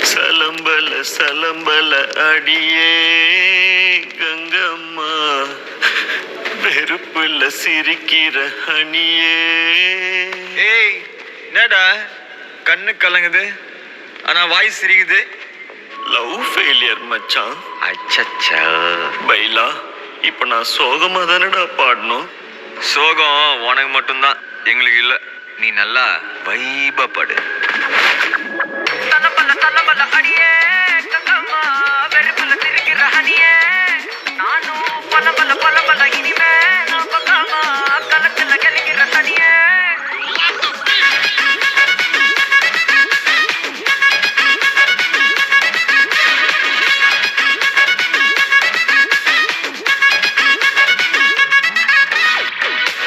சலம்பல சலம்பல அடியே கங்கம்மா, வெறுப்புல சிரிக்கிற ஹனியே. ஏய் என்னடா கண்ணு கலங்குது ஆனா வாய் சிரிக்குது? லவ் ஃபெயிலியர் மச்சான். அச்சச்சா. பைலா, இப்ப நான் சோகமா தானடா பாடணும். சோகம் உனக்கு மட்டும்தான், எங்களுக்கு இல்ல. நீ நல்லா வைபா படு. தலபல தலபல அடியே கங்கம்மா, வெறுப்புல சிரிக்கிற ஹனியே. நானும் பலபல பலபல இனிமே நான் பக்காமா, கலத்துல கலிக்கிற தனியே.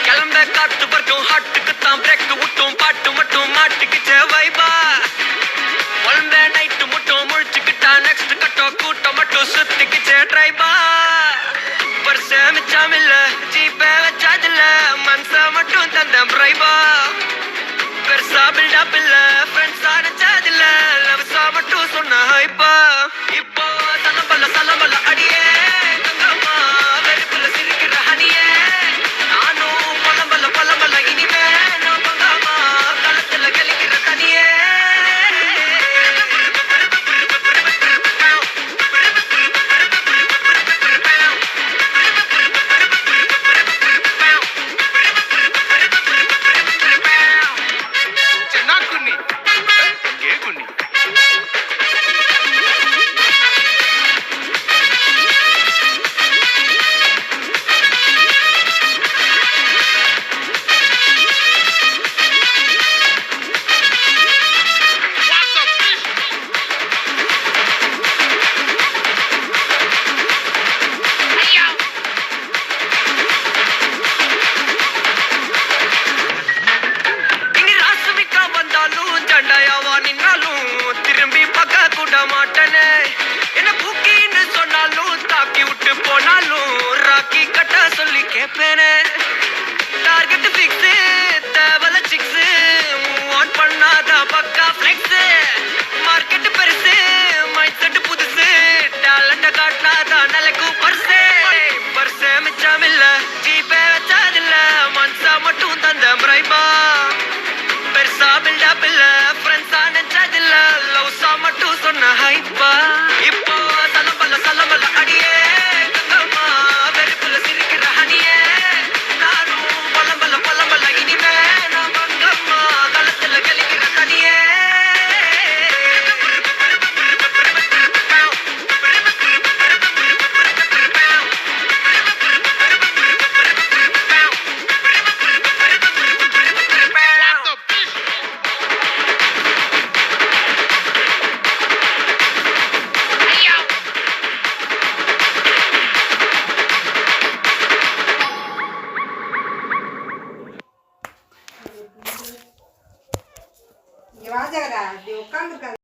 கிளம்ப காத்து வரைக்கும் ஹாட்டுக்கு தான் பிரேக் விட்டும், பாட்டு மட்டும் மாட்டுக்குச்சே வைபா. ஒன்பே நைட்டு மட்டும் முழிச்சுக்கிட்டா நெக்ஸ்ட் கட்டோ கூட்டம் மட்டும் சுத்திக்குச்சே ட்ரைபா. பர்சே மிச்சம் இல்ல, ஜீப்பே வச்சாதில்ல, மனச மட்டும் தந்த பிரைபா. பெருசா பில்டப் இல்ல, ஃப்ரெண்ட்ஸா நினைச்சதில்ல, லவ்ஸா மட்டும் சொன்ன ஹைப்பா. இப்போ சலம்பல சலம்பல அடியே கங்கம்மா, வெறுப்புல சிரிக்கிற ஹனியே. நானும் பலம்பல பலம்பல இனிமே நான் பங்காமா, களத்துல கலிக்கிற தனியே. చెన్నాకున్ని గేగున్ని இனி ராசுமிக்கா வந்தாலும் ஜண்டாயாவா நின்னாலும் திரும்பி பார்க்க கூட மாட்டனே. என்ன பூக்கின்னு சொன்னாலும் தாக்கி விட்டு போனாலும் ராக்கி கட்ட சொல்லி கேட்பேனே. டார்கெட் ஃபிக்ஸ், தேவல சிக்ஸ், மூவ் ஆன் பண்ணாத பக்கா ஃபிளெக்ஸ். மார்க்கெட் பெருசு, மைண்ட் செட் புதுசு, டேலண்ட காட்டினாத நிலைக்கு பர்சே. பர்சே மிச்சம் இல்ல, ஜீப்பே வச்சதில்ல, மனசா மட்டும் தந்த பிரைபா. பெருசா பில்டப் இல்ல, ஃப்ரெண்ட்ஸா நினைச்சதில்ல, லவ்ஸா மட்டும் சொன்ன ஹைப்பா. இப்போ சலம்பல சலம்பல அடியே கங்கம்மா, வெறுப்புல சிரிக்கிற ஹனியே. நானும் பலம்பல பலம்பல இனிமே நான் பங்கம்மா, களத்துல கலிக்கிற தனியே. இங்க வாஜகரா இப்படி உட்காந்துருக்காங்க.